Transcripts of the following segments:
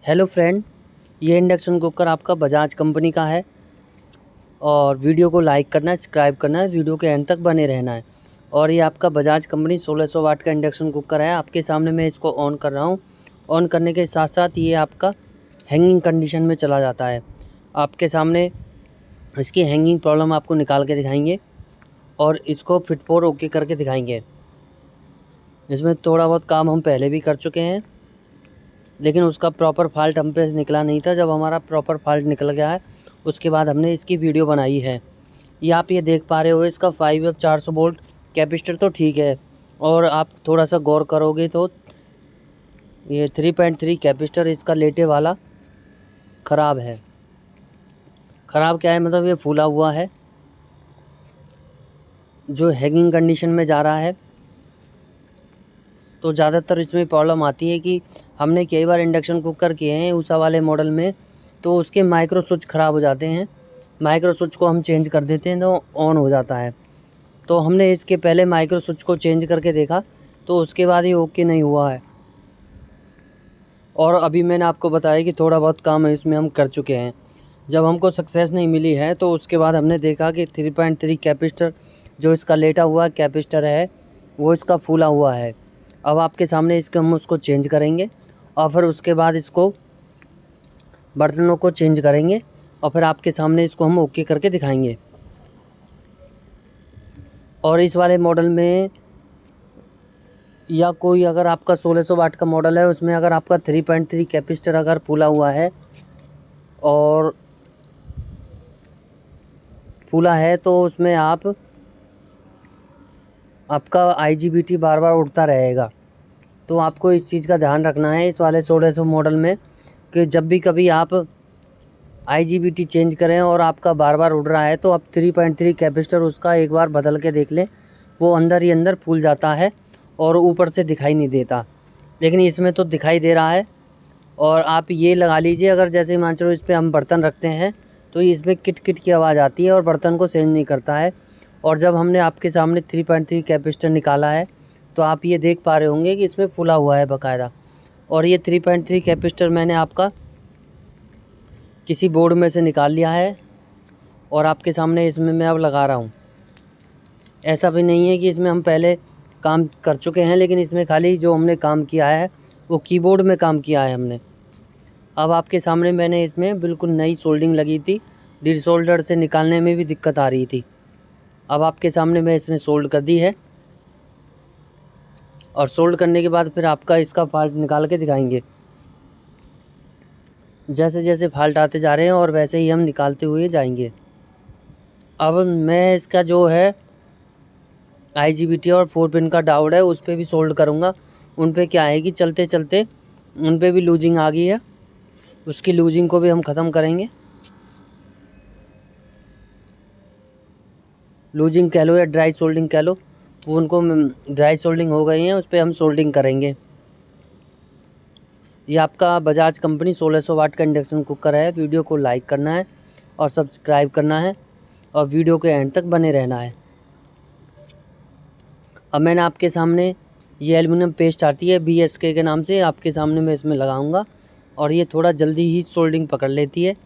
Hello friend, ये induction cooker आपका Bajaj company का है और वीडियो को लाइक करना है, सब्सक्राइब करना है, वीडियो के एंड तक बने रहना है। और ये आपका बजाज कंपनी 1600 वाट का इंडक्शन कुकर है। आपके सामने मैं इसको ऑन कर रहा हूँ। ऑन करने के साथ साथ ये आपका हैंगिंग कंडीशन में चला जाता है। आपके सामने इसकी हैंगिंग प्रॉब्लम आपको निकाल के दिखाएंगे और इसको फिट फोर ओके करके दिखाएंगे। इसमें थोड़ा बहुत काम हम पहले भी कर चुके हैं, लेकिन उसका प्रॉपर फॉल्ट हम पे निकला नहीं था। जब हमारा प्रॉपर फॉल्ट निकल गया है उसके बाद हमने इसकी वीडियो बनाई है। ये आप ये देख पा रहे हो, इसका 5 400 वोल्ट कैपेसिटर तो ठीक है, और आप थोड़ा सा गौर करोगे तो ये 3.3 कैपेसिटर इसका लेटे वाला ख़राब है। ख़राब क्या है, मतलब ये फूला हुआ है, जो हैंगिंग कंडीशन में जा रहा है। तो ज़्यादातर इसमें प्रॉब्लम आती है कि हमने कई बार इंडक्शन कुकर किए हैं उषा वाले मॉडल में, तो उसके माइक्रो स्विच ख़राब हो जाते हैं। माइक्रो स्विच को हम चेंज कर देते हैं तो ऑन हो जाता है। तो हमने इसके पहले माइक्रो स्विच को चेंज करके देखा, तो उसके बाद ही ओके नहीं हुआ है। और अभी मैंने आपको बताया कि थोड़ा बहुत काम है इसमें हम कर चुके हैं। जब हमको सक्सेस नहीं मिली है तो उसके बाद हमने देखा कि 3.3 कैपेसिटर जो इसका लेटा हुआ कैपेसिटर है वो इसका फूला हुआ है। अब आपके सामने इसके हम उसको चेंज करेंगे और फिर उसके बाद इसको बर्तनों को चेंज करेंगे और फिर आपके सामने इसको हम ओके करके दिखाएंगे। और इस वाले मॉडल में या कोई अगर आपका 1600 वाट का मॉडल है उसमें अगर आपका 3.3 कैपेसिटर अगर फूला हुआ है और फूला है तो उसमें आपका IGBT बार बार उड़ता रहेगा। तो आपको इस चीज़ का ध्यान रखना है इस वाले 1600 मॉडल में कि जब भी कभी आप IGBT चेंज करें और आपका बार बार उड़ रहा है तो आप 3.3 कैपेसिटर उसका एक बार बदल के देख लें। वो अंदर ही अंदर फूल जाता है और ऊपर से दिखाई नहीं देता, लेकिन इसमें तो दिखाई दे रहा है। और आप ये लगा लीजिए, अगर जैसे मान चलो इस पर हम बर्तन रखते हैं तो इसमें किट किट की आवाज़ आती है और बर्तन को सेंस नहीं करता है। और जब हमने आपके सामने 3.3 कैपेसिटर निकाला है तो आप ये देख पा रहे होंगे कि इसमें फूला हुआ है बाकायदा। और ये 3.3 कैपेसिटर मैंने आपका किसी बोर्ड में से निकाल लिया है और आपके सामने इसमें मैं अब लगा रहा हूँ। ऐसा भी नहीं है कि इसमें हम पहले काम कर चुके हैं, लेकिन इसमें खाली जो हमने काम किया है वो कीबोर्ड में काम किया है हमने। अब आपके सामने मैंने इसमें बिल्कुल नई सोल्डिंग लगी थी, डिसोल्डर से निकालने में भी दिक्कत आ रही थी। अब आपके सामने मैं इसमें सोल्ड कर दी है और सोल्ड करने के बाद फिर आपका इसका फॉल्ट निकाल के दिखाएंगे। जैसे जैसे फॉल्ट आते जा रहे हैं और वैसे ही हम निकालते हुए जाएंगे। अब मैं इसका जो है IGBT और 4 पिन का डायोड है उस पर भी सोल्ड करूँगा। उन पे क्या है कि चलते चलते उन पे भी लूजिंग आ गई है, उसकी लूजिंग को भी हम ख़त्म करेंगे। लूजिंग कह लो या ड्राई सोल्डिंग कह लो, वो उनको ड्राई सोल्डिंग हो गई हैं, उस पर हम सोल्डिंग करेंगे। ये आपका बजाज कंपनी 1600 वाट का इंडक्शन कुकर है। वीडियो को लाइक करना है और सब्सक्राइब करना है और वीडियो के एंड तक बने रहना है। अब मैंने आपके सामने ये एल्युमिनियम पेस्ट आती है BSK के नाम से, आपके सामने मैं इसमें लगाऊंगा और ये थोड़ा जल्दी ही सोल्डिंग पकड़ लेती है।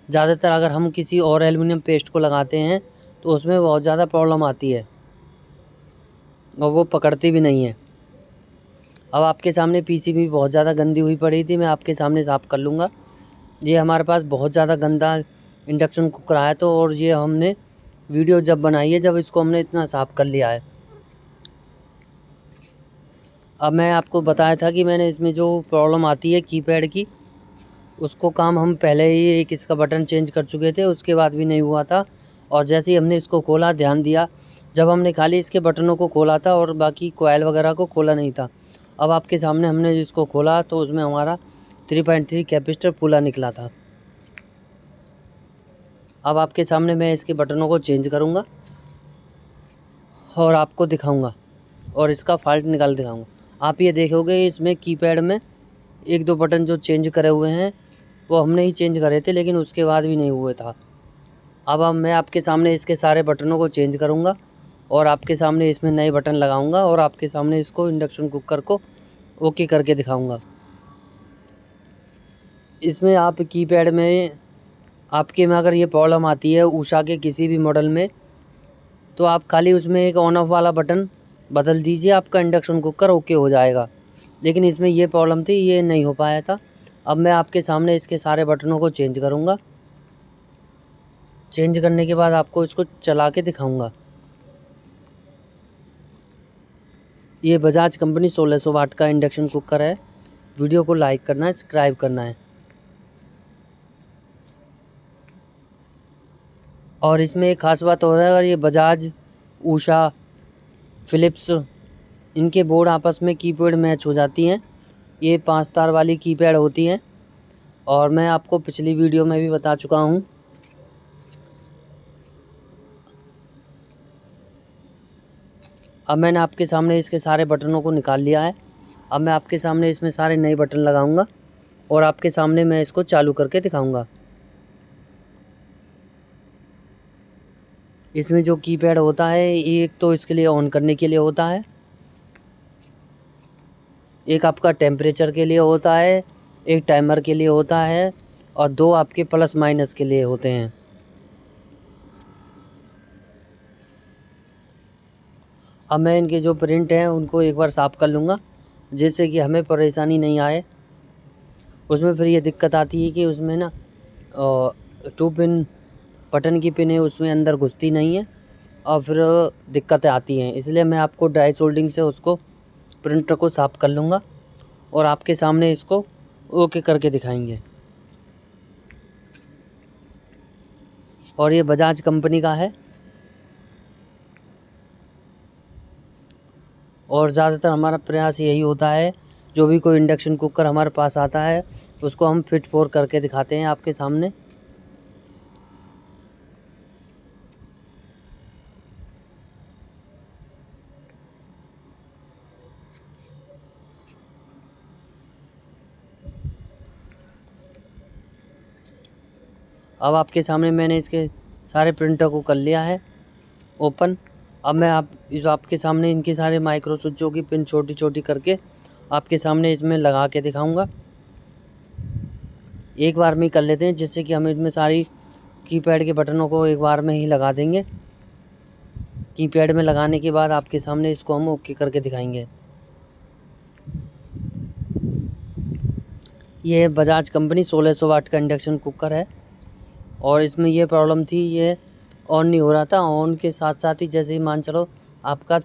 ज़्यादातर अगर हम किसी और एल्युमिनियम पेस्ट को लगाते हैं तो उसमें बहुत ज़्यादा प्रॉब्लम आती है और वो पकड़ती भी नहीं है। अब आपके सामने PCB बहुत ज़्यादा गंदी हुई पड़ी थी, मैं आपके सामने साफ़ कर लूँगा। ये हमारे पास बहुत ज़्यादा गंदा इंडक्शन कुकर आया तो, और ये हमने वीडियो जब बनाई है जब इसको हमने इतना साफ़ कर लिया है। अब मैं आपको बताया था कि मैंने इसमें जो प्रॉब्लम आती है कीपैड की, उसको काम हम पहले ही एक इसका बटन चेंज कर चुके थे, उसके बाद भी नहीं हुआ था। और जैसे ही हमने इसको खोला, ध्यान दिया, जब हमने खाली इसके बटनों को खोला था और बाकी कोयल वगैरह को खोला नहीं था। अब आपके सामने हमने जिसको खोला तो उसमें हमारा 3.3 कैपेसिटर फूला निकला था। अब आपके सामने मैं इसके बटनों को चेंज करूँगा और आपको दिखाऊँगा और इसका फॉल्ट निकाल दिखाऊँगा। आप ये देखोगे इसमें कीपैड में 1-2 बटन जो चेंज करे हुए हैं वो हमने ही चेंज करे थे, लेकिन उसके बाद भी नहीं हुए था। अब मैं आपके सामने इसके सारे बटनों को चेंज करूँगा और आपके सामने इसमें नए बटन लगाऊंगा और आपके सामने इसको इंडक्शन कुकर को ओके करके दिखाऊंगा। इसमें आप कीपैड में आपके में अगर ये प्रॉब्लम आती है उषा के किसी भी मॉडल में, तो आप खाली उसमें एक ऑन ऑफ वाला बटन बदल दीजिए, आपका इंडक्शन कुकर ओके हो जाएगा। लेकिन इसमें ये प्रॉब्लम थी, ये नहीं हो पाया था। अब मैं आपके सामने इसके सारे बटनों को चेंज करूँगा। चेंज करने के बाद आपको इसको चला के दिखाऊँगा। ये बजाज कंपनी 1600 वाट का इंडक्शन कुकर है। वीडियो को लाइक करना है, सब्सक्राइब करना है। और इसमें एक ख़ास बात हो रहा है, अगर ये बजाज, उषा, फ़िलिप्स, इनके बोर्ड आपस में कीपैड मैच हो जाती हैं। ये 5 तार वाली कीपैड होती हैं और मैं आपको पिछली वीडियो में भी बता चुका हूँ। अब मैंने आपके सामने इसके सारे बटनों को निकाल लिया है। अब मैं आपके सामने इसमें सारे नए बटन लगाऊंगा और आपके सामने मैं इसको चालू करके दिखाऊंगा। इसमें जो कीपैड होता है, एक तो इसके लिए ऑन करने के लिए होता है, एक आपका टेम्परेचर के लिए होता है, एक टाइमर के लिए होता है और 2 आपके प्लस माइनस के लिए होते हैं। अब मैं इनके जो प्रिंट हैं उनको एक बार साफ़ कर लूँगा, जिससे कि हमें परेशानी नहीं आए। उसमें फिर ये दिक्कत आती है कि उसमें ना 2 पिन बटन की पिन है, उसमें अंदर घुसती नहीं है और फिर दिक्कतें आती हैं। इसलिए मैं आपको ड्राई सोल्डिंग से उसको प्रिंटर को साफ़ कर लूँगा और आपके सामने इसको ओके करके दिखाएंगे। और ये बजाज कंपनी का है और ज़्यादातर हमारा प्रयास यही होता है, जो भी कोई इंडक्शन कुकर हमारे पास आता है उसको हम फिट फोर करके दिखाते हैं आपके सामने। अब आपके सामने मैंने इसके सारे प्रिंटर को कर लिया है ओपन। अब मैं आपके सामने इनके सारे माइक्रो स्विचों की पिन छोटी छोटी करके आपके सामने इसमें लगा के दिखाऊंगा। एक बार में ही कर लेते हैं, जिससे कि हम इसमें सारी कीपैड के बटनों को एक बार में ही लगा देंगे। कीपैड में लगाने के बाद आपके सामने इसको हम ओके करके दिखाएंगे। ये बजाज कंपनी 1600 वाट का इंडक्शन कुकर है और इसमें ये प्रॉब्लम थी, ये ऑन नहीं हो रहा था। ऑन के साथ साथ ही जैसे ही मान चलो आपका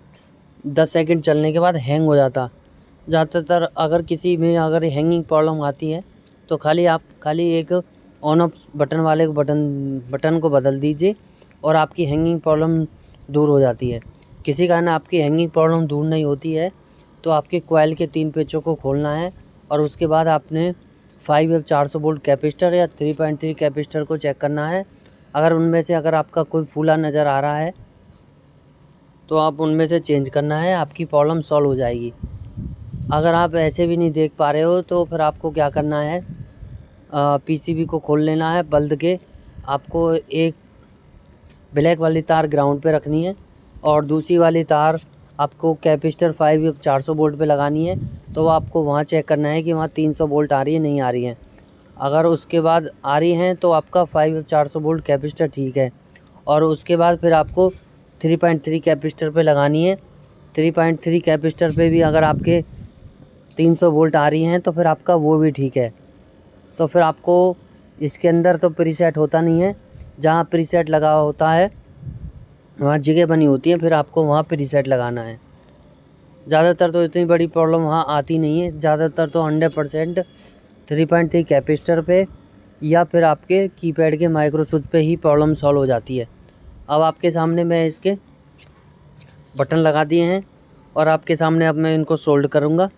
10 सेकंड चलने के बाद हैंग हो जाता। ज़्यादातर अगर किसी में अगर हैंगिंग प्रॉब्लम आती है तो खाली एक ऑन ऑफ बटन वाले बटन को बदल दीजिए और आपकी हैंगिंग प्रॉब्लम दूर हो जाती है। किसी कारण आपकी हैंगिंग प्रॉब्लम दूर नहीं होती है तो आपके कॉइल के 3 पेचों को खोलना है और उसके बाद आपने 5 400 वोल्ट कैपेसिटर या 3.3 कैपेसिटर को चेक करना है। अगर उनमें से अगर आपका कोई फूला नज़र आ रहा है तो आप उनमें से चेंज करना है, आपकी प्रॉब्लम सॉल्व हो जाएगी। अगर आप ऐसे भी नहीं देख पा रहे हो तो फिर आपको क्या करना है, पीसीबी को खोल लेना है बल्ब के। आपको एक ब्लैक वाली तार ग्राउंड पे रखनी है और दूसरी वाली तार आपको कैपेसिटर 5 400 वोल्ट पे लगानी है। तो आपको वहाँ चेक करना है कि वहाँ 300 वोल्ट आ रही है नहीं आ रही है। अगर उसके बाद आ रही हैं तो आपका 5 400 वोल्ट कैपेसिटर ठीक है और उसके बाद फिर आपको 3.3 कैपेसिटर पे लगानी है। 3.3 कैपेसिटर पे भी अगर आपके 300 वोल्ट आ रही हैं तो फिर आपका वो भी ठीक है। तो फिर आपको इसके अंदर तो प्रीसेट होता नहीं है, जहाँ प्रीसेट लगा होता है वहाँ जगह बनी होती है, फिर आपको वहाँ प्रीसेट लगाना है। ज़्यादातर तो इतनी बड़ी प्रॉब्लम वहाँ आती नहीं है, ज़्यादातर तो 100% 3.3 कैपेसिटर पे या फिर आपके कीपैड के माइक्रो स्विच पे ही प्रॉब्लम सॉल्व हो जाती है। अब आपके सामने मैं इसके बटन लगा दिए हैं और आपके सामने अब मैं इनको सोल्ड करूँगा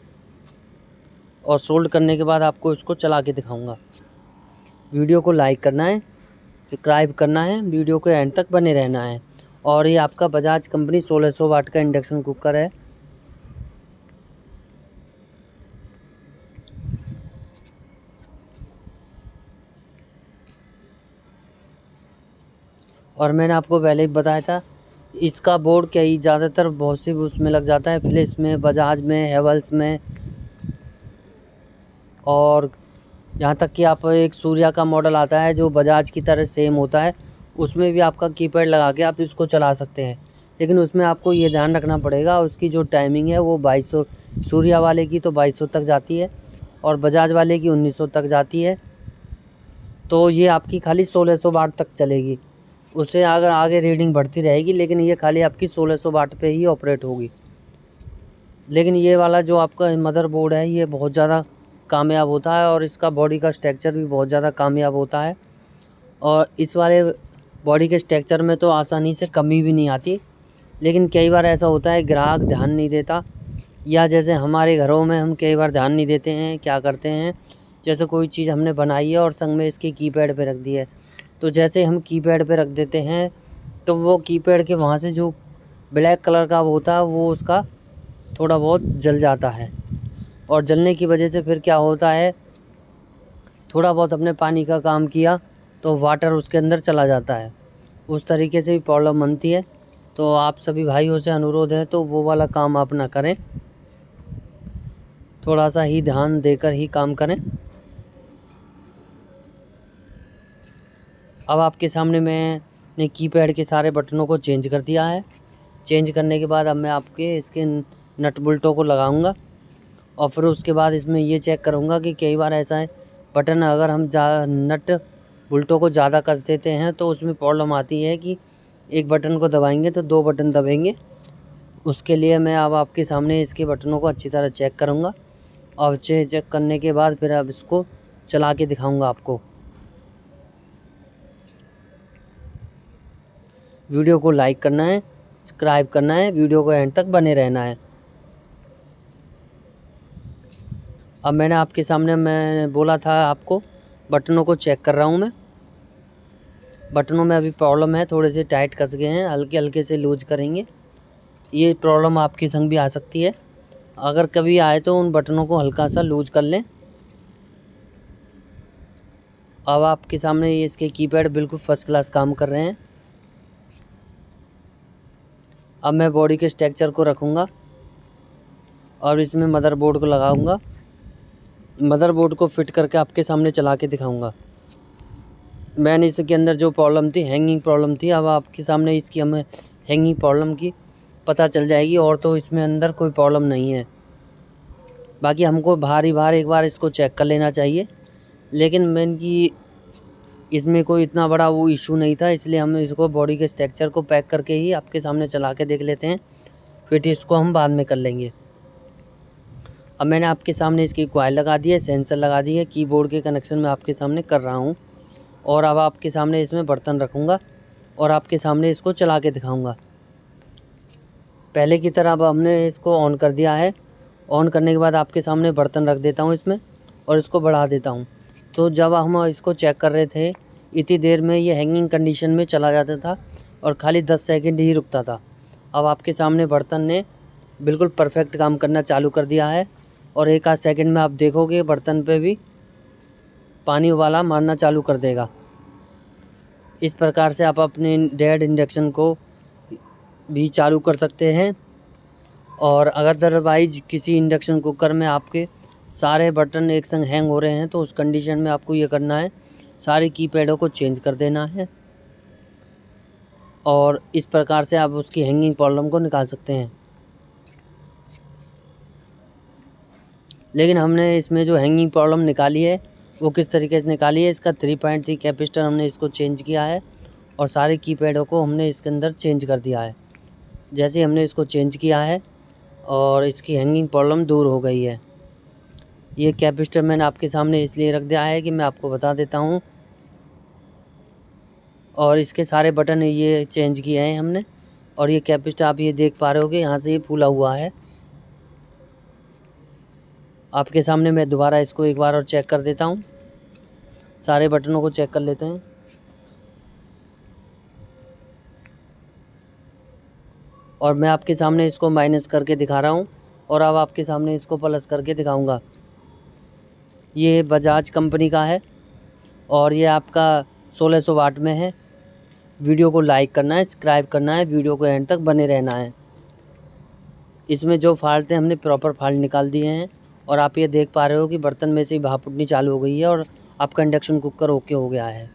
और सोल्ड करने के बाद आपको इसको चला के दिखाऊँगा। वीडियो को लाइक करना है, सब्सक्राइब करना है, वीडियो के एंड तक बने रहना है। और ये आपका बजाज कंपनी 1600 वाट का इंडक्शन कुकर है। और मैंने आपको पहले ही बताया था, इसका बोर्ड क्या ही ज़्यादातर बहुत सी उसमें लग जाता है, फिलिप्स में, बजाज में, हेवल्स में और यहाँ तक कि आप एक सूर्या का मॉडल आता है जो बजाज की तरह सेम होता है, उसमें भी आपका कीपैड लगा के आप इसको चला सकते हैं। लेकिन उसमें आपको ये ध्यान रखना पड़ेगा, उसकी जो टाइमिंग है वो 2200, सूर्या वाले की तो 2200 तक जाती है और बजाज वाले की 1900 तक जाती है। तो ये आपकी खाली 1600 वाट तक चलेगी, उससे अगर आगे रीडिंग बढ़ती रहेगी, लेकिन ये खाली आपकी 1600 वाट पे ही ऑपरेट होगी। लेकिन ये वाला जो आपका मदरबोर्ड है ये बहुत ज़्यादा कामयाब होता है और इसका बॉडी का स्ट्रक्चर भी बहुत ज़्यादा कामयाब होता है। और इस वाले बॉडी के स्ट्रक्चर में तो आसानी से कमी भी नहीं आती। लेकिन कई बार ऐसा होता है ग्राहक ध्यान नहीं देता, या जैसे हमारे घरों में हम कई बार ध्यान नहीं देते हैं, क्या करते हैं, जैसे कोई चीज़ हमने बनाई है और संग में इसकी कीपैड पे रख दी है, तो जैसे हम कीपैड पे रख देते हैं तो वो कीपैड के वहाँ से जो ब्लैक कलर का होता है वो उसका थोड़ा बहुत जल जाता है। और जलने की वजह से फिर क्या होता है, थोड़ा बहुत अपने पानी का काम किया तो वाटर उसके अंदर चला जाता है, उस तरीके से भी प्रॉब्लम बनती है। तो आप सभी भाइयों से अनुरोध है तो वो वाला काम आप ना करें, थोड़ा सा ही ध्यान देकर ही काम करें। अब आपके सामने मैंने कीपैड के सारे बटनों को चेंज कर दिया है। चेंज करने के बाद अब मैं आपके इसके नट बोल्टों को लगाऊंगा और फिर उसके बाद इसमें ये चेक करूंगा कि कई बार ऐसा है बटन अगर हम नट बोल्टों को ज़्यादा कस देते हैं तो उसमें प्रॉब्लम आती है कि एक बटन को दबाएंगे तो 2 बटन दबेंगे। उसके लिए मैं अब आपके सामने इसके बटनों को अच्छी तरह चेक करूंगा और चेक करने के बाद फिर अब इसको चला के दिखाऊंगा आपको। वीडियो को लाइक करना है, सब्सक्राइब करना है, वीडियो को एंड तक बने रहना है। अब मैंने आपके सामने मैं बोला था आपको बटनों को चेक कर रहा हूँ मैं। बटनों में अभी प्रॉब्लम है, थोड़े से टाइट कस गए हैं, हल्के हल्के से लूज करेंगे। ये प्रॉब्लम आपके संग भी आ सकती है, अगर कभी आए तो उन बटनों को हल्का सा लूज कर लें। अब आपके सामने ये इसके कीपैड बिल्कुल फर्स्ट क्लास काम कर रहे हैं। अब मैं बॉडी के स्ट्रक्चर को रखूँगा और इसमें मदरबोर्ड को लगाऊंगा। मदरबोर्ड को फिट करके आपके सामने चला के दिखाऊंगा। मैंने इसके अंदर जो प्रॉब्लम थी, हैंगिंग प्रॉब्लम थी, अब आपके सामने इसकी हमें हैंगिंग प्रॉब्लम की पता चल जाएगी, और तो इसमें अंदर कोई प्रॉब्लम नहीं है। बाकी हमको बाहर एक बार इसको चेक कर लेना चाहिए, लेकिन मेन की इसमें कोई इतना बड़ा वो इशू नहीं था, इसलिए हम इसको बॉडी के स्ट्रक्चर को पैक करके ही आपके सामने चला के देख लेते हैं, फिर इसको हम बाद में कर लेंगे। अब मैंने आपके सामने इसकी कॉइल लगा दी है, सेंसर लगा दी है, कीबोर्ड के कनेक्शन में आपके सामने कर रहा हूँ। और अब आपके सामने इसमें बर्तन रखूँगा और आपके सामने इसको चला के दिखाऊँगा। पहले की तरह अब हमने इसको ऑन कर दिया है। ऑन करने के बाद आपके सामने बर्तन रख देता हूँ इसमें और इसको बढ़ा देता हूँ। तो जब हम इसको चेक कर रहे थे इतनी देर में ये हैंगिंग कंडीशन में चला जाता था और खाली 10 सेकंड ही रुकता था। अब आपके सामने बर्तन ने बिल्कुल परफेक्ट काम करना चालू कर दिया है और 1 आध सेकंड में आप देखोगे बर्तन पे भी पानी वाला मारना चालू कर देगा। इस प्रकार से आप अपने डेड इंडक्शन को भी चालू कर सकते हैं। और अगर अदरवाइज किसी इंडक्शन कुकर में आपके सारे बटन एक संग हैंग हो रहे हैं तो उस कंडीशन में आपको ये करना है, सारे कीपैडों को चेंज कर देना है और इस प्रकार से आप उसकी हैंगिंग प्रॉब्लम को निकाल सकते हैं। लेकिन हमने इसमें जो हैंगिंग प्रॉब्लम निकाली है वो किस तरीके से निकाली है, इसका 3.3 कैपेसिटर हमने इसको चेंज किया है और सारे कीपैडों को हमने इसके अंदर चेंज कर दिया है। जैसे हमने इसको चेंज किया है और इसकी हैंगिंग प्रॉब्लम दूर हो गई है। ये कैपेसिटर मैंने आपके सामने इसलिए रख दिया है कि मैं आपको बता देता हूँ। और इसके सारे बटन ये चेंज किए हैं हमने और ये कैपेसिटर आप ये देख पा रहे होगे यहाँ से ये फूला हुआ है। आपके सामने मैं दोबारा इसको एक बार और चेक कर देता हूँ, सारे बटनों को चेक कर लेते हैं। और मैं आपके सामने इसको माइनस करके दिखा रहा हूँ और अब आपके सामने इसको प्लस करके दिखाऊंगा। ये बजाज कंपनी का है और ये आपका 1600 वाट में है। वीडियो को लाइक करना है, सब्सक्राइब करना है, वीडियो को एंड तक बने रहना है। इसमें जो फॉल्ट है हमने प्रॉपर फॉल्ट निकाल दिए हैं और आप ये देख पा रहे हो कि बर्तन में से ही भाप उठनी चालू हो गई है और आपका इंडक्शन कुकर ओके हो गया है।